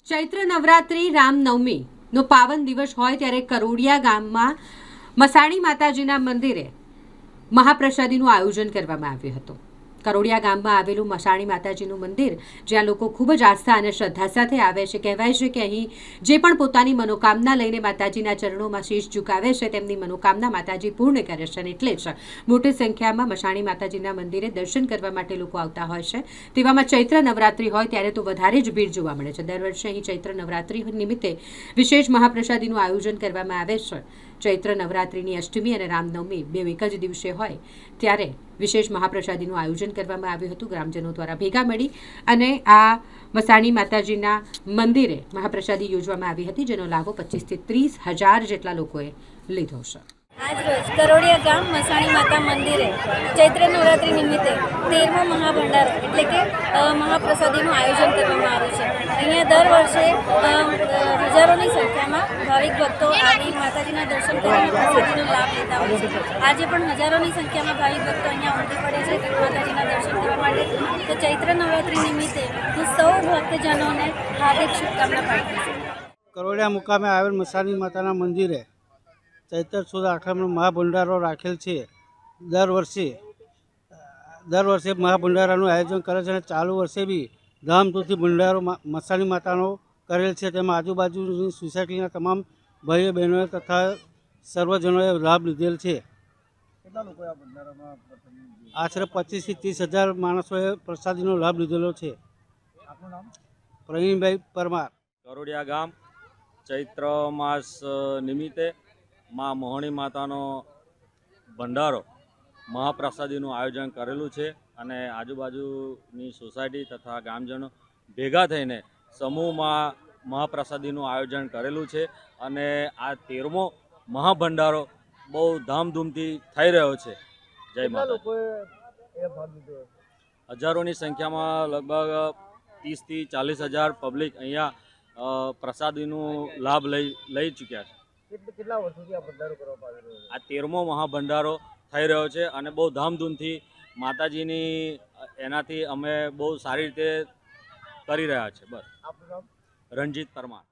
ચૈત્ર નવરાત્રિ રામનવમીનો પાવન દિવસ હોય ત્યારે કરોડિયા ગામમાં મસાણી માતાજીના મંદિરે મહાપ્રસાદીનું આયોજન કરવામાં આવ્યું હતું। કરોડિયા ગામમાં આવેલું મસાણી માતાજીનું મંદિર જ્યાં લોકો ખૂબ જ આસ્થા અને શ્રદ્ધા સાથે આવે છે। કહેવાય છે કે અહીં જે પણ પોતાની મનોકામના લઈને માતાજીના ચરણોમાં શીશ ઝુકાવે છે તેમની મનોકામના માતાજી પૂર્ણ કરે છે અને એટલે જ મોટી સંખ્યામાં મસાણી માતાજીના મંદિરે દર્શન કરવા માટે લોકો આવતા હોય છે। તેવામાં ચૈત્ર નવરાત્રિ હોય ત્યારે તો વધારે જ ભીડ જોવા મળે છે। દર વર્ષે અહીં ચૈત્ર નવરાત્રિ નિમિત્તે વિશેષ મહાપ્રસાદીનું આયોજન કરવામાં આવે છે। ચૈત્ર નવરાત્રિની અષ્ટમી અને રામનવમી બે એક જ દિવસે હોય ત્યારે વિશેષ મહાપ્રસાદીનું આયોજન કરવામાં આવ્યું હતું। ગ્રામજનો દ્વારા ભેગા મળી અને આ મસાણી માતાજીના મંદિરે મહાપ્રસાદી યોજવામાં આવી હતી, જેનો લાભો 25 થી 30 હજાર જેટલા લોકોએ લીધો છે। આજ રોજ કરોડિયા ગામ મસાણી માતા મંદિરે ચૈત્ર નવરાત્રિ નિમિત્તે 13મો મહાભંડારો એટલે કે મહાપ્રસાદીનું આયોજન કરવામાં આવ્યું છે। અહીંયા દર વર્ષે હજારોની સંખ્યામાં ભાવિક ભક્તો આવી માતાજીના દર્શન કરીને પ્રસાદીનો લાભ લેતા હોય છે। આજે પણ હજારોની સંખ્યામાં ભાવિક ભક્તો અહીંયા ઉમટી પડે છે માતાજીના દર્શન કરવા માટે। તો ચૈત્ર નવરાત્રિ નિમિત્તે હું સૌ ભક્તજનોને હાર્દિક શુભકામના પાઠવું છું। કરોડિયા મુકામે આવેલ મસાણી માતાના મંદિરે ચૈત્ર સુદ આઠમનો મહાભંડારો રાખેલ છે। દર વર્ષે મહાભંડારાનું આયોજન કરે છે અને ચાલુ વર્ષે બી ધામધૂમથી ભંડારો મસાણી માતાનો કરેલ છે। તેમાં આજુબાજુની સોસાયટીના તમામ ભાઈઓ બહેનોએ તથા સર્વજનોએ લાભ લીધેલ છે। આશરે 25 થી 30 હજાર માણસોએ પ્રસાદીનો લાભ લીધેલો છે। પ્રવીણભાઈ પરમાર। કરોડિયા ગામ ચૈત્ર માસ નિમિત્તે માં મોહણી માતાનો ભંડારો મહાપ્રસાદીનું આયોજન કરેલું છે અને આજુબાજુની સોસાયટી તથા ગામજનો ભેગા થઈને સમૂહમાં મહાપ્રસાદીનું આયોજન કરેલું છે અને આ 13મો મહાભંડારો બહુ ધામધૂમથી થઈ રહ્યો છે। જય માતા। હજારોની સંખ્યામાં લગભગ 30 થી 40 હજાર પબ્લિક અહીંયા પ્રસાદીનું લાભ લઈ ચૂક્યા છે। કેટલા વર્ષોથી આ ભંડારો કરવામાં આવી રહ્યો છે? આ 13મો મહાભંડારો થઈ રહ્યો છે અને બહુ ધામધૂમથી માતાજીની એનાથી અમે બહુ સારી રીતે કરી રહ્યા છે। બસ। આપનું નામ? રણજીત પરમાર।